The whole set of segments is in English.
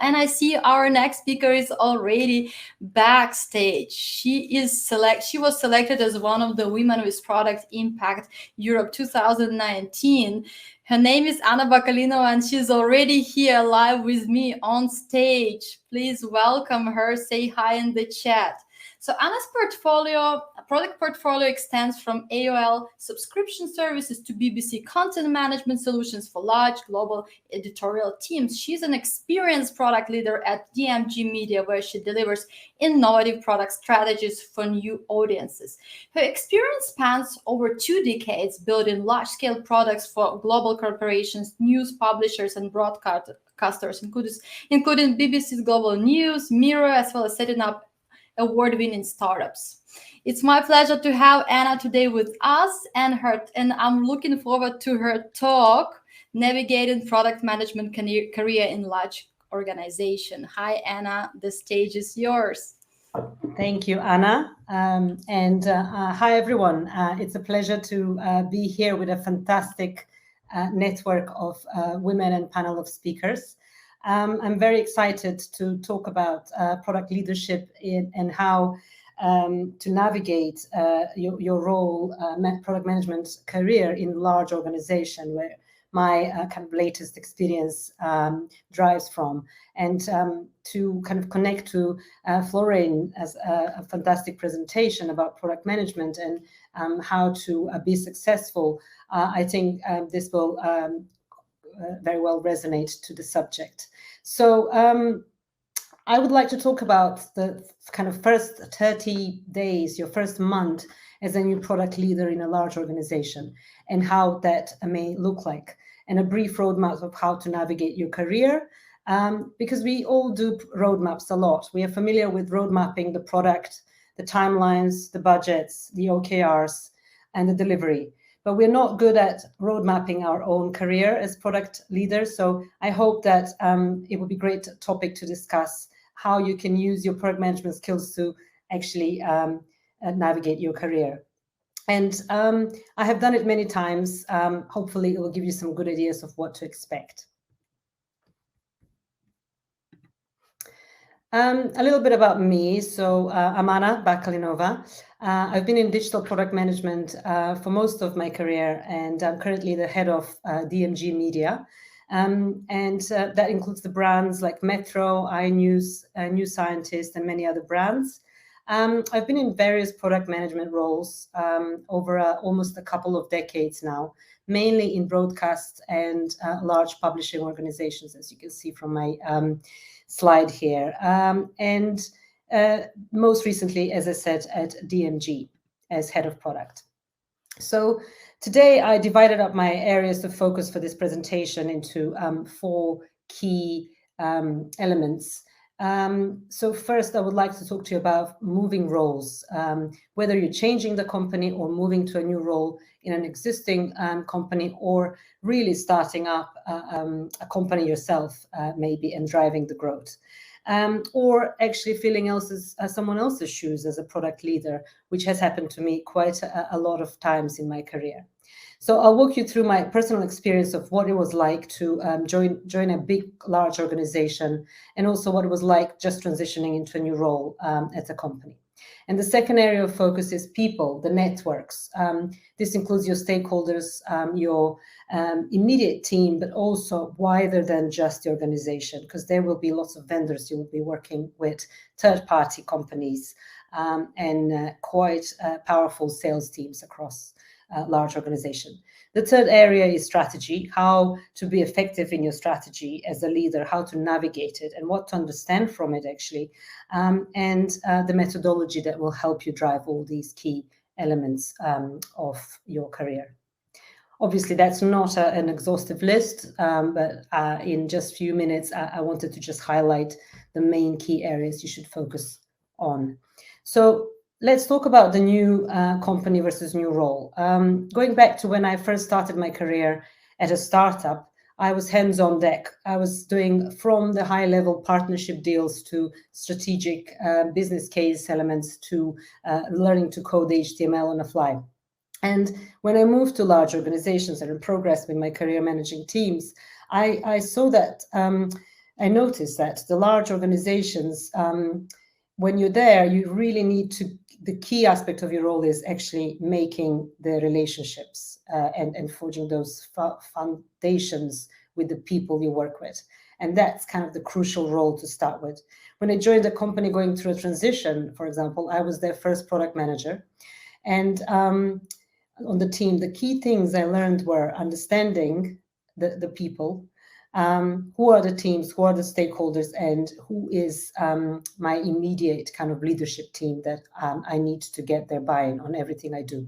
And I see our next speaker is already backstage. She was selected as one of the Women with Product Impact Europe 2019. Her name is Anna Bakalinova, and she's already here live with me on stage. Please welcome her. Say hi in the chat. So Anna's product portfolio extends from AOL subscription services to BBC content management solutions for large global editorial teams. She's an experienced product leader at DMG Media, where she delivers innovative product strategies for new audiences. Her experience spans over 2 decades building large-scale products for global corporations, news publishers, and broadcasters, including BBC's Global News, Mirror, as well as setting up award-winning startups. It's my pleasure to have Anna today with us, and I'm looking forward to her talk, Navigating Product Management Career in Large Organization. Hi, Anna, the stage is yours. Thank you, Anna. Hi, everyone. It's a pleasure to be here with a fantastic network of women and panel of speakers. I'm very excited to talk about product leadership and how to navigate your role, product management career in large organization, where my kind of latest experience drives from, and to kind of connect to Florian as a fantastic presentation about product management and how to be successful. I think this will very well resonate to the subject. So I would like to talk about the kind of first 30 days, your first month as a new product leader in a large organization, and how that may look like, and a brief roadmap of how to navigate your career, because we all do roadmaps a lot. We are familiar with roadmapping the product, the timelines, the budgets, the OKRs, and the delivery. But we're not good at road mapping our own career as product leaders. So I hope that it will be a great topic to discuss how you can use your product management skills to actually navigate your career. And I have done it many times. Hopefully it will give you some good ideas of what to expect. A little bit about me. So I'm Anna Bakalinova. I've been in digital product management for most of my career, and I'm currently the head of DMG Media. That includes the brands like Metro, iNews, New Scientist, and many other brands. I've been in various product management roles over almost a couple of decades now, mainly in broadcast and large publishing organizations, as you can see from my slide here. Most recently, as I said, at DMG as head of product. So today I divided up my areas of focus for this presentation into 4 key elements. So first, I would like to talk to you about moving roles, whether you're changing the company or moving to a new role in an existing company, or really starting up a company yourself, maybe, and driving the growth. Or actually filling someone else's shoes as a product leader, which has happened to me quite a lot of times in my career. So I'll walk you through my personal experience of what it was like to join a big, large organization, and also what it was like just transitioning into a new role at a company. And the second area of focus is people, the networks. This includes your stakeholders, your immediate team, but also wider than just the organization, because there will be lots of vendors you will be working with, third-party companies, and quite powerful sales teams across large organization. The third area is strategy, how to be effective in your strategy as a leader, how to navigate it and what to understand from it actually, and the methodology that will help you drive all these key elements of your career. Obviously, that's not an exhaustive list, but in just a few minutes, I wanted to just highlight the main key areas you should focus on. So let's talk about the new company versus new role. Going back to when I first started my career at a startup, I was hands on deck. I was doing from the high level partnership deals to strategic business case elements to learning to code HTML on the fly. And when I moved to large organizations and progressed with my career managing teams, I saw that I noticed that the large organizations, when you're there, you really need to, the key aspect of your role is actually making the relationships and forging those foundations with the people you work with. And that's kind of the crucial role to start with. When I joined a company going through a transition, for example, I was their first product manager. And on the team, the key things I learned were understanding the people, who are the teams, who are the stakeholders, and who is my immediate kind of leadership team that I need to get their buy-in on everything I do.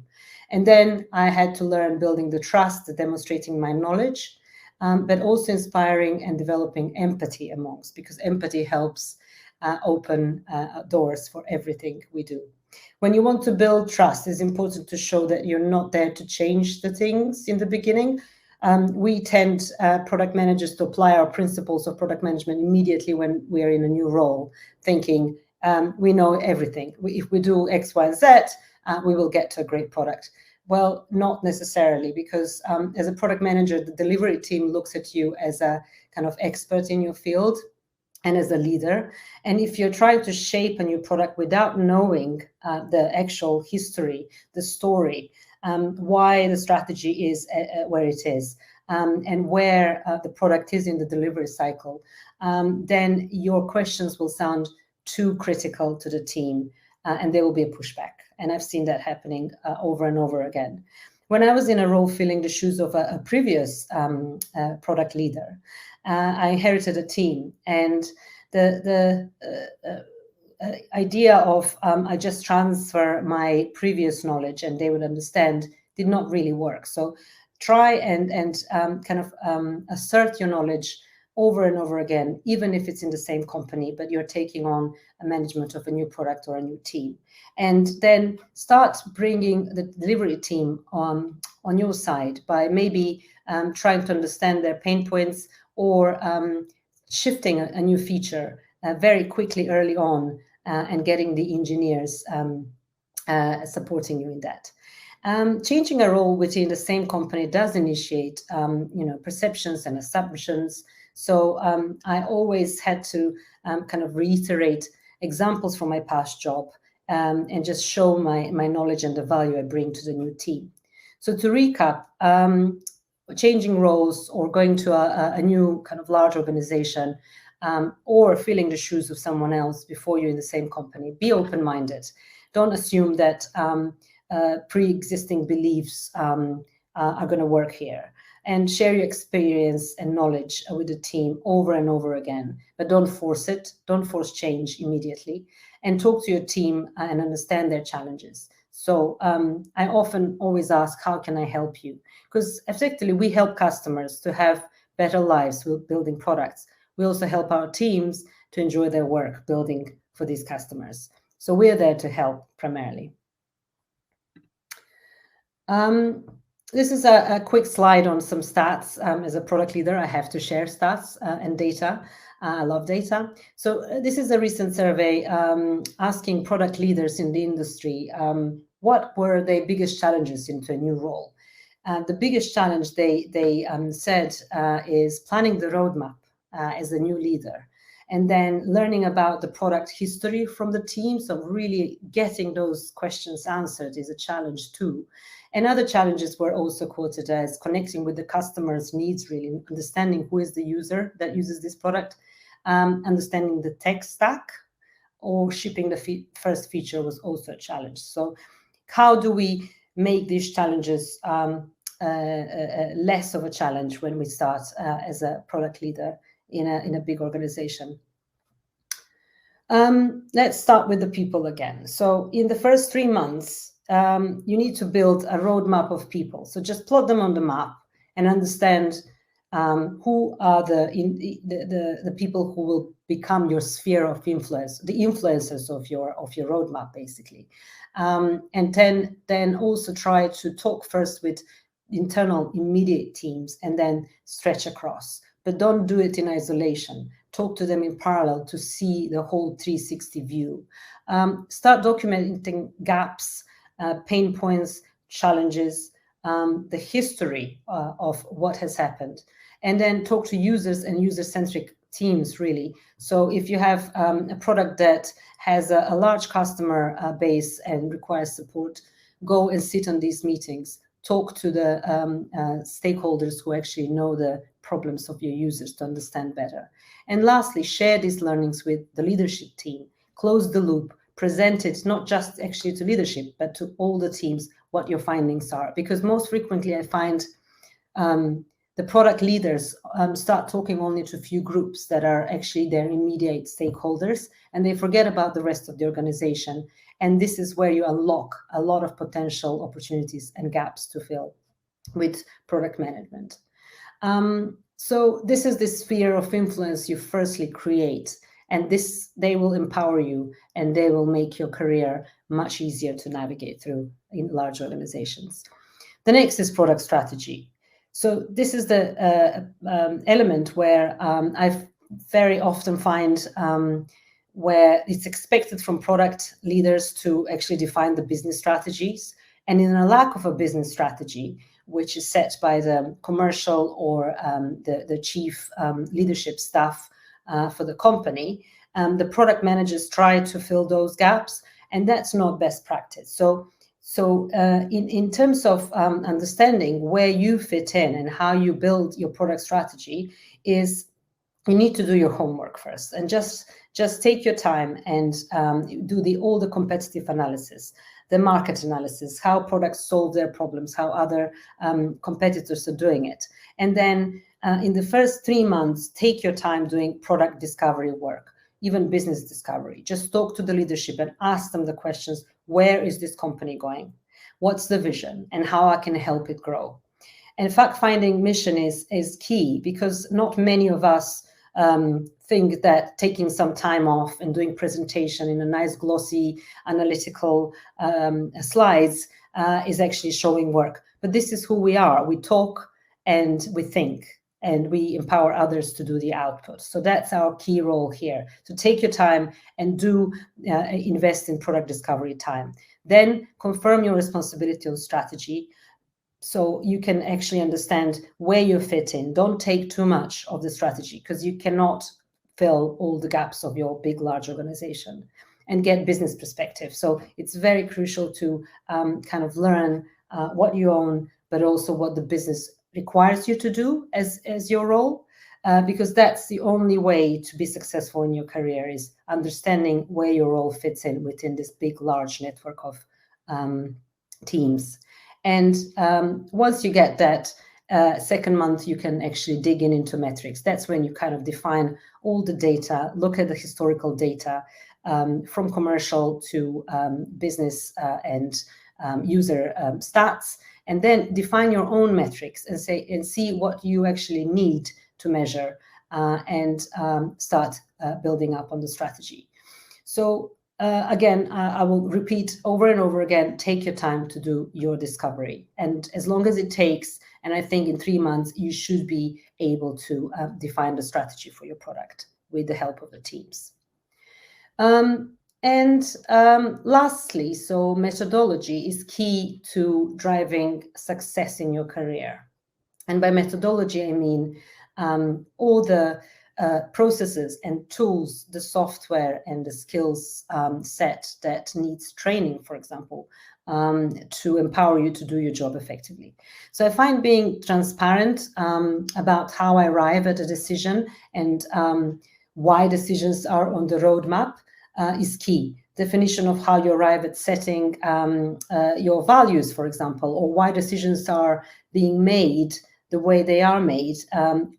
And then I had to learn building the trust, demonstrating my knowledge, but also inspiring and developing empathy amongst, because empathy helps open doors for everything we do. When you want to build trust, it's important to show that you're not there to change the things in the beginning. We tend, product managers, to apply our principles of product management immediately when we are in a new role, thinking we know everything. If we do X, Y, Z, we will get to a great product. Well, not necessarily, because as a product manager, the delivery team looks at you as a kind of expert in your field and as a leader. And if you're trying to shape a new product without knowing the actual history, the story, why the strategy is where it is, and where the product is in the delivery cycle, then your questions will sound too critical to the team, and there will be a pushback. And I've seen that happening over and over again. When I was in a role filling the shoes of a previous product leader, I inherited a team, and the idea of I just transfer my previous knowledge and they would understand did not really work. So try and kind of assert your knowledge over and over again, even if it's in the same company, but you're taking on a management of a new product or a new team. And then start bringing the delivery team on your side by maybe trying to understand their pain points, or shifting a new feature very quickly early on, and getting the engineers supporting you in that. Changing a role within the same company does initiate perceptions and assumptions. So I always had to kind of reiterate examples from my past job, and just show my knowledge and the value I bring to the new team. So to recap, changing roles or going to a new kind of large organization, or filling the shoes of someone else before you're in the same company, be open-minded. Don't assume that pre-existing beliefs are going to work here, and share your experience and knowledge with the team over and over again, but don't force it. Don't force change immediately, and talk to your team and understand their challenges. So I often always ask, how can I help you? Because effectively we help customers to have better lives with building products. We also help our teams to enjoy their work building for these customers. So we're there to help primarily. This is a quick slide on some stats. As a product leader, I have to share stats and data. I love data. So this is a recent survey asking product leaders in the industry what were their biggest challenges into a new role. The biggest challenge they said is planning the roadmap as a new leader, and then learning about the product history from the team. So really getting those questions answered is a challenge too. And other challenges were also quoted as connecting with the customer's needs, really understanding who is the user that uses this product, understanding the tech stack, or shipping the first feature was also a challenge. So how do we make these challenges less of a challenge when we start as a product leader in a big organization? Let's start with the people again. So in the first 3 months, you need to build a roadmap of people. So just plot them on the map and understand who are the people who will become your sphere of influence, the influencers of your roadmap, basically. And then also try to talk first with internal immediate teams and then stretch across. But don't do it in isolation. Talk to them in parallel to see the whole 360 view. Start documenting gaps, pain points, challenges, the history of what has happened. And then talk to users and user-centric teams, really. So if you have a product that has a large customer base and requires support, go and sit on these meetings, talk to the stakeholders who actually know the problems of your users to understand better. And lastly, share these learnings with the leadership team, close the loop, present it not just actually to leadership, but to all the teams what your findings are. Because most frequently I find the product leaders start talking only to a few groups that are actually their immediate stakeholders, and they forget about the rest of the organization. And this is where you unlock a lot of potential opportunities and gaps to fill with product management. So this is the sphere of influence you firstly create, and they will empower you and they will make your career much easier to navigate through in large organizations. The next is product strategy. So this is the element where I very often find where it's expected from product leaders to actually define the business strategies. And in a lack of a business strategy, which is set by the commercial or the chief leadership staff for the company, the product managers try to fill those gaps, and that's not best practice. So in terms of understanding where you fit in and how you build your product strategy, is you need to do your homework first, and just take your time and do all the competitive analysis, the market analysis, how products solve their problems, how other competitors are doing it. And then in the first 3 months, take your time doing product discovery work, even business discovery. Just talk to the leadership and ask them the questions: where is this company going? What's the vision? And how I can help it grow? And fact-finding mission is key, because not many of us think that taking some time off and doing presentation in a nice glossy analytical slides is actually showing work. But this is who we are. We talk and we think, and we empower others to do the output. So that's our key role here, to take your time and invest in product discovery time. Then confirm your responsibility on strategy, so you can actually understand where you fit in. Don't take too much of the strategy, because you cannot fill all the gaps of your big, large organization. And get business perspective. So it's very crucial to kind of learn what you own, but also what the business requires you to do as your role, because that's the only way to be successful in your career, is understanding where your role fits in within this big, large network of teams. And once you get that, second month, you can actually dig into metrics. That's when you kind of define all the data, look at the historical data from commercial to business and user stats, and then define your own metrics and see what you actually need to measure and start building up on the strategy. So again, I will repeat over and over again, take your time to do your discovery. And as long as it takes, and I think in 3 months, you should be able to define the strategy for your product with the help of the teams. Lastly, so methodology is key to driving success in your career. And by methodology, I mean all the processes and tools, the software and the skills set that needs training, for example, to empower you to do your job effectively. So I find being transparent about how I arrive at a decision and why decisions are on the roadmap is key. Definition of how you arrive at setting your values, for example, or why decisions are being made the way they are made.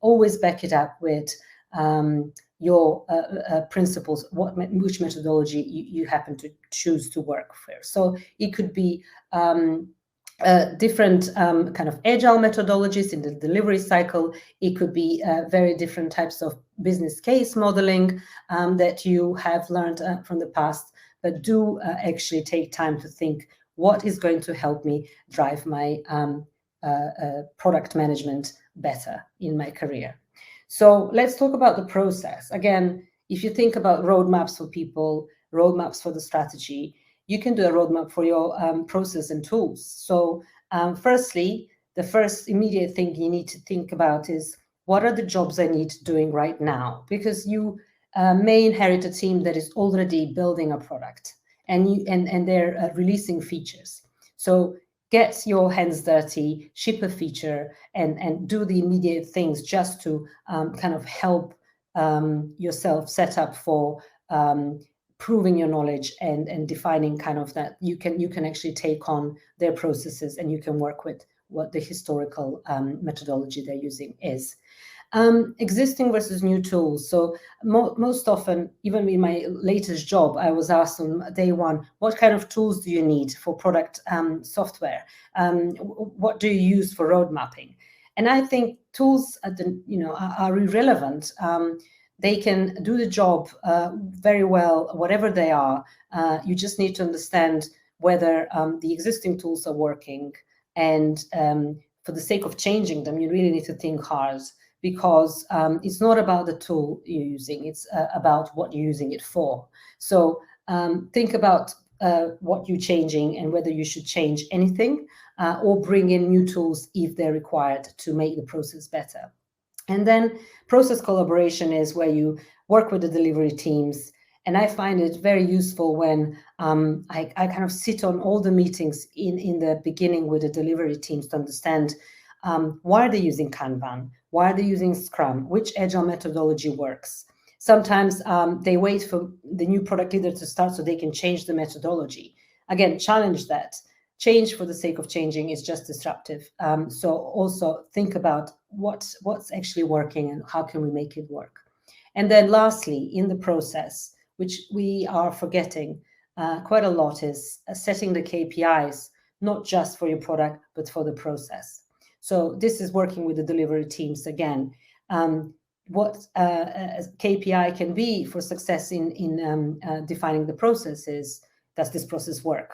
Always back it up with your principles, which methodology you happen to choose to work for. So it could be different kind of agile methodologies in the delivery cycle. It could be very different types of business case modeling that you have learned from the past, but do actually take time to think, what is going to help me drive my product management better in my career. So let's talk about the process. Again, if you think about roadmaps for people, roadmaps for the strategy, you can do a roadmap for your process and tools. So firstly, the first immediate thing you need to think about is what are the jobs I need doing right now? Because you may inherit a team that is already building a product and they're releasing features. So get your hands dirty, ship a feature, and do the immediate things just to kind of help yourself set up for proving your knowledge and defining kind of that you can actually take on their processes and you can work with what the historical methodology they're using is. Existing versus new tools. So most often, even in my latest job, I was asked on day one, what kind of tools do you need for product software? What do you use for road mapping? And I think tools are irrelevant. They can do the job very well, whatever they are. You just need to understand whether the existing tools are working. And for the sake of changing them, you really need to think hard, because it's not about the tool you're using, it's about what you're using it for. So think about what you're changing and whether you should change anything or bring in new tools if they're required to make the process better. And then process collaboration is where you work with the delivery teams. And I find it very useful when I kind of sit on all the meetings in the beginning with the delivery teams to understand why are they using Kanban? Why are they using Scrum? Which agile methodology works? Sometimes they wait for the new product leader to start so they can change the methodology. Again, challenge that. Change for the sake of changing is just disruptive. So also think about what's actually working and how can we make it work. And then lastly, in the process, which we are forgetting quite a lot, is setting the KPIs, not just for your product, but for the process. So this is working with the delivery teams again. What KPI can be for success in defining the process is, does this process work?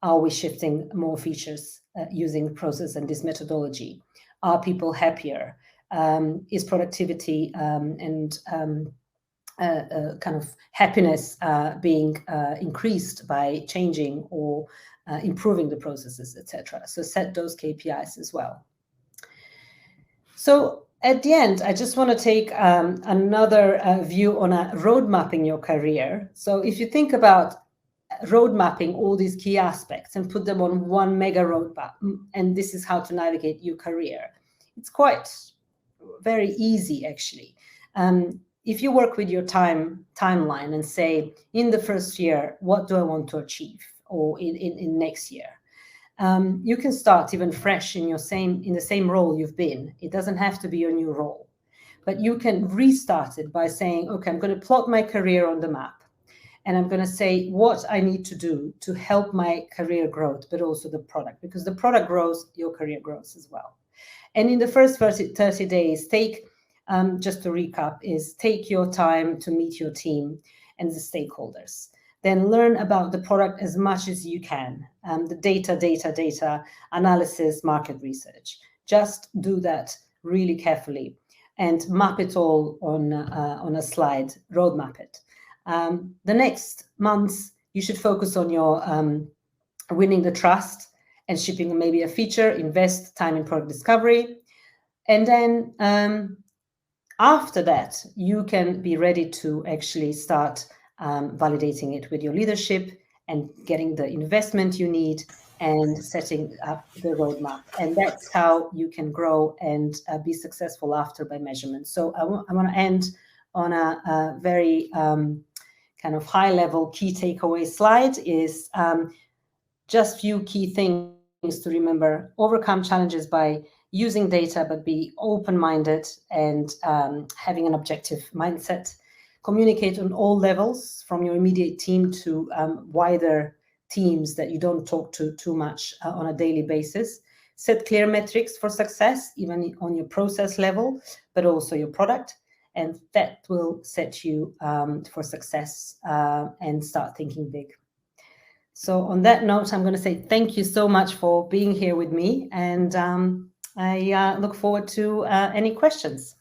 Are we shifting more features using the process and this methodology? Are people happier? Is productivity and kind of happiness being increased by changing or improving the processes, etc.? So set those KPIs as well. So at the end, I just want to take another view on a road mapping your career. So if you think about road mapping all these key aspects and put them on one mega roadmap, and this is how to navigate your career, it's quite very easy, actually. If you work with your timeline and say, in the first year, what do I want to achieve? Or in next year, you can start even fresh in the same role you've been. It doesn't have to be your new role, but you can restart it by saying, okay, I'm going to plot my career on the map. And I'm going to say what I need to do to help my career growth, but also the product, because the product grows, your career grows as well. And in the first 30 days, just to recap, take your time to meet your team and the stakeholders. Then learn about the product as much as you can, the data analysis, market research. Just do that really carefully and map it all on a slide, roadmap it. The next months, you should focus on your winning the trust and shipping maybe a feature, invest time in product discovery. And then after that, you can be ready to actually start validating it with your leadership and getting the investment you need and setting up the roadmap. And that's how you can grow and be successful after by measurement. So I want to end on a very kind of high-level key takeaway slide is just few key things to remember. Overcome challenges by using data, but be open-minded and having an objective mindset. Communicate on all levels, from your immediate team to wider teams that you don't talk to too much on a daily basis. Set clear metrics for success, even on your process level, but also your product. And that will set you for success and start thinking big. So on that note, I'm going to say thank you so much for being here with me. And I look forward to any questions.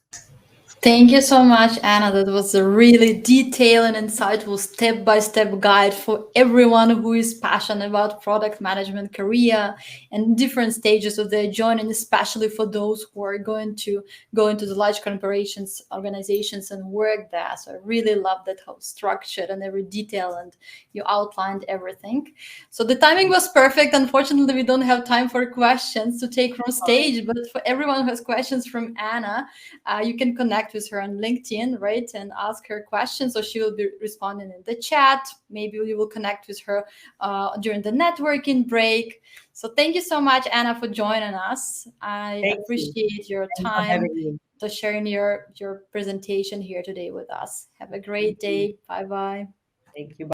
Thank you so much, Anna. That was a really detailed and insightful step-by-step guide for everyone who is passionate about product management career and different stages of their journey, and especially for those who are going to go into the large corporations, organizations, and work there. So I really love that whole structure and every detail, and you outlined everything. So the timing was perfect. Unfortunately, we don't have time for questions to take from stage, but for everyone who has questions from Anna, you can connect with her on LinkedIn, right, and ask her questions. So she will be responding in the chat. Maybe you will connect with her during the networking break. So thank you so much, Anna, for joining us. I appreciate your time to sharing your presentation here today with us. Have a great day. Bye-bye. Thank you.